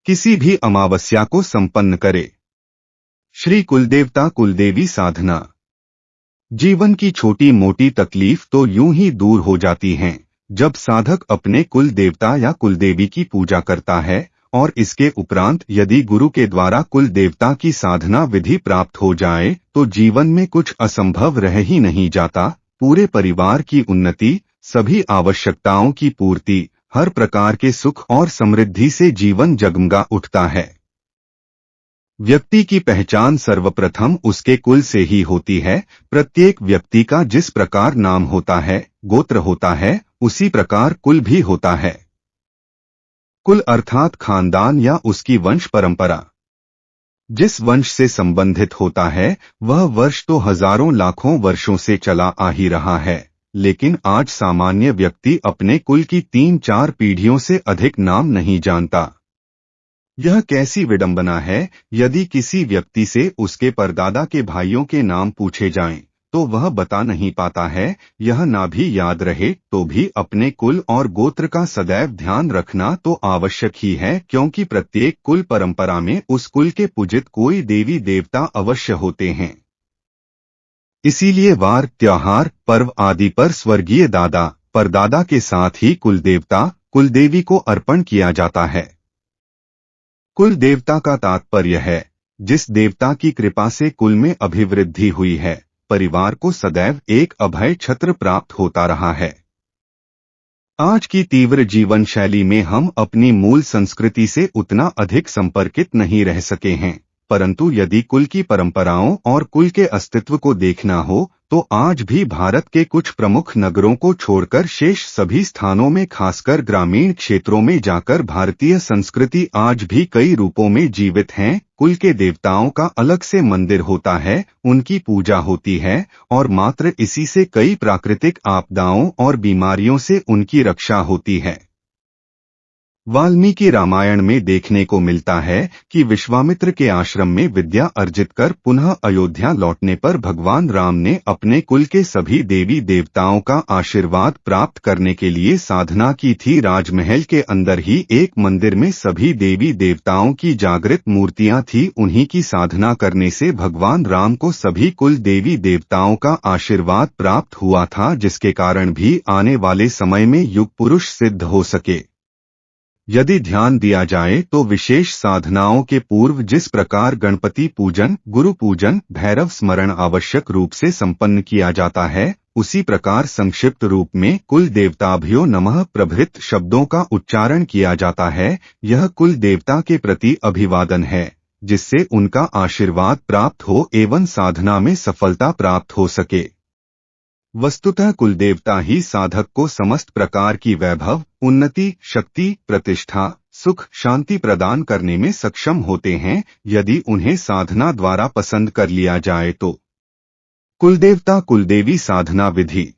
किसी भी अमावस्या को संपन्न करे। श्री कुलदेवता कुलदेवी साधना। जीवन की छोटी मोटी तकलीफ तो यूं ही दूर हो जाती हैं जब साधक अपने कुल देवता या कुलदेवी की पूजा करता है, और इसके उपरांत यदि गुरु के द्वारा कुल देवता की साधना विधि प्राप्त हो जाए तो जीवन में कुछ असंभव रह ही नहीं जाता। पूरे परिवार की उन्नति, सभी आवश्यकताओं की पूर्ति, हर प्रकार के सुख और समृद्धि से जीवन जगमगा उठता है। व्यक्ति की पहचान सर्वप्रथम उसके कुल से ही होती है। प्रत्येक व्यक्ति का जिस प्रकार नाम होता है, गोत्र होता है, उसी प्रकार कुल भी होता है। कुल अर्थात खानदान या उसकी वंश परंपरा। जिस वंश से संबंधित होता है वह वर्ष तो हजारों लाखों वर्षों से चला आ ही रहा है, लेकिन आज सामान्य व्यक्ति अपने कुल की 3-4 पीढ़ियों से अधिक नाम नहीं जानता। यह कैसी विडंबना है। यदि किसी व्यक्ति से उसके परदादा के भाइयों के नाम पूछे जाएं, तो वह बता नहीं पाता है। यह ना भी याद रहे तो भी अपने कुल और गोत्र का सदैव ध्यान रखना तो आवश्यक ही है, क्योंकि प्रत्येक कुल परंपरा में उस कुल के पूजित कोई देवी देवता अवश्य होते हैं। इसीलिए वार, त्योहार, पर्व आदि पर स्वर्गीय दादा परदादा के साथ ही कुल देवता कुलदेवी को अर्पण किया जाता है। कुल देवता का तात्पर्य है जिस देवता की कृपा से कुल में अभिवृद्धि हुई है, परिवार को सदैव एक अभय छत्र प्राप्त होता रहा है। आज की तीव्र जीवन शैली में हम अपनी मूल संस्कृति से उतना अधिक संपर्कित नहीं रह सके हैं, परंतु यदि कुल की परंपराओं और कुल के अस्तित्व को देखना हो तो आज भी भारत के कुछ प्रमुख नगरों को छोड़कर शेष सभी स्थानों में, खासकर ग्रामीण क्षेत्रों में जाकर भारतीय संस्कृति आज भी कई रूपों में जीवित हैं। कुल के देवताओं का अलग से मंदिर होता है, उनकी पूजा होती है और मात्र इसी से कई प्राकृतिक आपदाओं और बीमारियों से उनकी रक्षा होती है। वाल्मीकि रामायण में देखने को मिलता है कि विश्वामित्र के आश्रम में विद्या अर्जित कर पुनः अयोध्या लौटने पर भगवान राम ने अपने कुल के सभी देवी देवताओं का आशीर्वाद प्राप्त करने के लिए साधना की थी। राजमहल के अंदर ही एक मंदिर में सभी देवी देवताओं की जागृत मूर्तियां थी। उन्हीं की साधना करने से भगवान राम को सभी कुल देवी देवताओं का आशीर्वाद प्राप्त हुआ था, जिसके कारण भी आने वाले समय में युग पुरुष सिद्ध हो सके। यदि ध्यान दिया जाए तो विशेष साधनाओं के पूर्व जिस प्रकार गणपति पूजन, गुरु पूजन, भैरव स्मरण आवश्यक रूप से संपन्न किया जाता है, उसी प्रकार संक्षिप्त रूप में कुल देवताभ्यो नमः प्रभृत शब्दों का उच्चारण किया जाता है। यह कुल देवता के प्रति अभिवादन है, जिससे उनका आशीर्वाद प्राप्त हो एवं साधना में सफलता प्राप्त हो सके। वस्तुतः कुलदेवता ही साधक को समस्त प्रकार की वैभव, उन्नति, शक्ति, प्रतिष्ठा, सुख, शांति प्रदान करने में सक्षम होते हैं, यदि उन्हें साधना द्वारा पसंद कर लिया जाए तो। कुलदेवता कुलदेवी साधना विधि।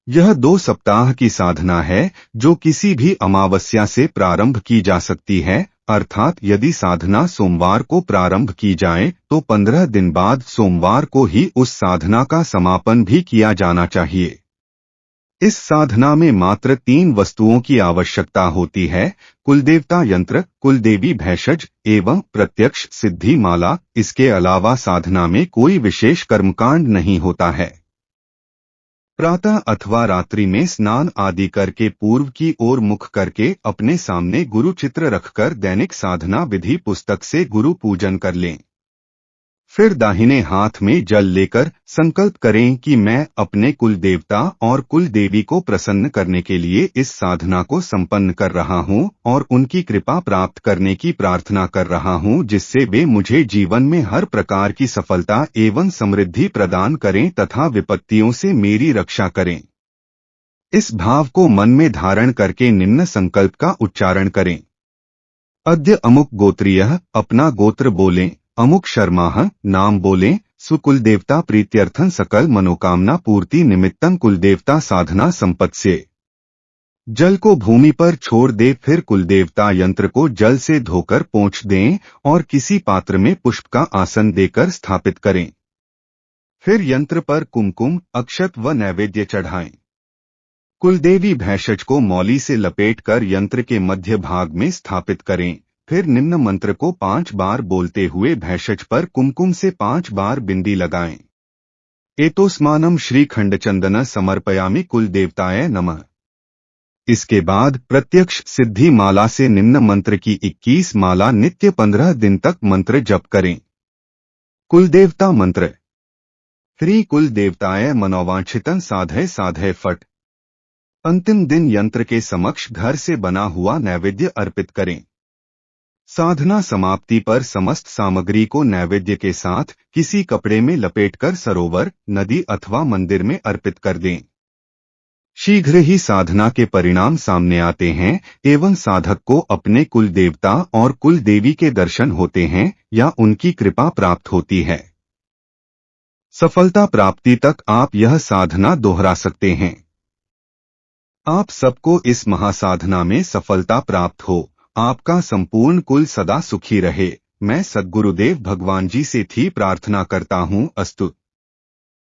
यह 2 सप्ताह की साधना है जो किसी भी अमावस्या से प्रारंभ की जा सकती है, अर्थात यदि साधना सोमवार को प्रारंभ की जाए तो 15 दिन बाद सोमवार को ही उस साधना का समापन भी किया जाना चाहिए। इस साधना में मात्र 3 वस्तुओं की आवश्यकता होती है: कुलदेवता यंत्र, कुलदेवी भेषज एवं प्रत्यक्ष सिद्धि माला। इसके अलावा साधना में कोई विशेष कर्मकांड नहीं होता है। प्रातः अथवा रात्रि में स्नान आदि करके पूर्व की ओर मुख करके अपने सामने गुरु चित्र रखकर दैनिक साधना विधि पुस्तक से गुरु पूजन कर लें। फिर दाहिने हाथ में जल लेकर संकल्प करें कि मैं अपने कुल देवता और कुल देवी को प्रसन्न करने के लिए इस साधना को संपन्न कर रहा हूं और उनकी कृपा प्राप्त करने की प्रार्थना कर रहा हूं, जिससे वे मुझे जीवन में हर प्रकार की सफलता एवं समृद्धि प्रदान करें तथा विपत्तियों से मेरी रक्षा करें। इस भाव को मन में धारण करके निम्न संकल्प का उच्चारण करें। अद्य अमुक गोत्रीयः, अपना गोत्र बोलें। अमुक शर्माः, नाम बोलें। सुकुलदेवता प्रीत्यर्थं सकल मनोकामना पूर्ति निमित्तं कुलदेवता साधना संपत्स्य। जल को भूमि पर छोड़ दे, फिर कुलदेवता यंत्र को जल से धोकर पोंछ दें और किसी पात्र में पुष्प का आसन देकर स्थापित करें। फिर यंत्र पर कुमकुम, अक्षत व नैवेद्य चढ़ाएं। कुलदेवी भेषज को मौली से लपेटकर यंत्र के मध्य भाग में स्थापित करें। फिर निम्न मंत्र को 5 बार बोलते हुए भैषज पर कुमकुम से 5 बार बिंदी लगाएं। एतोस्मानम श्री खंडचंदन समर्पयामि कुल देवताय नमः। इसके बाद प्रत्यक्ष सिद्धि माला से निम्न मंत्र की 21 माला नित्य 15 दिन तक मंत्र जप करें। कुलदेवता मंत्र। श्री कुल देवताय मनोवांछितं साधय साधय फट। अंतिम दिन यंत्र के समक्ष घर से बना हुआ नैवेद्य अर्पित करें। साधना समाप्ति पर समस्त सामग्री को नैवेद्य के साथ किसी कपड़े में लपेटकर सरोवर, नदी अथवा मंदिर में अर्पित कर दें। शीघ्र ही साधना के परिणाम सामने आते हैं एवं साधक को अपने कुल देवता और कुल देवी के दर्शन होते हैं या उनकी कृपा प्राप्त होती है। सफलता प्राप्ति तक आप यह साधना दोहरा सकते हैं। आप सबको इस महासाधना में सफलता प्राप्त हो। आपका संपूर्ण कुल सदा सुखी रहे। मैं सद्गुरुदेव भगवान जी से थी प्रार्थना करता हूँ। अस्तु।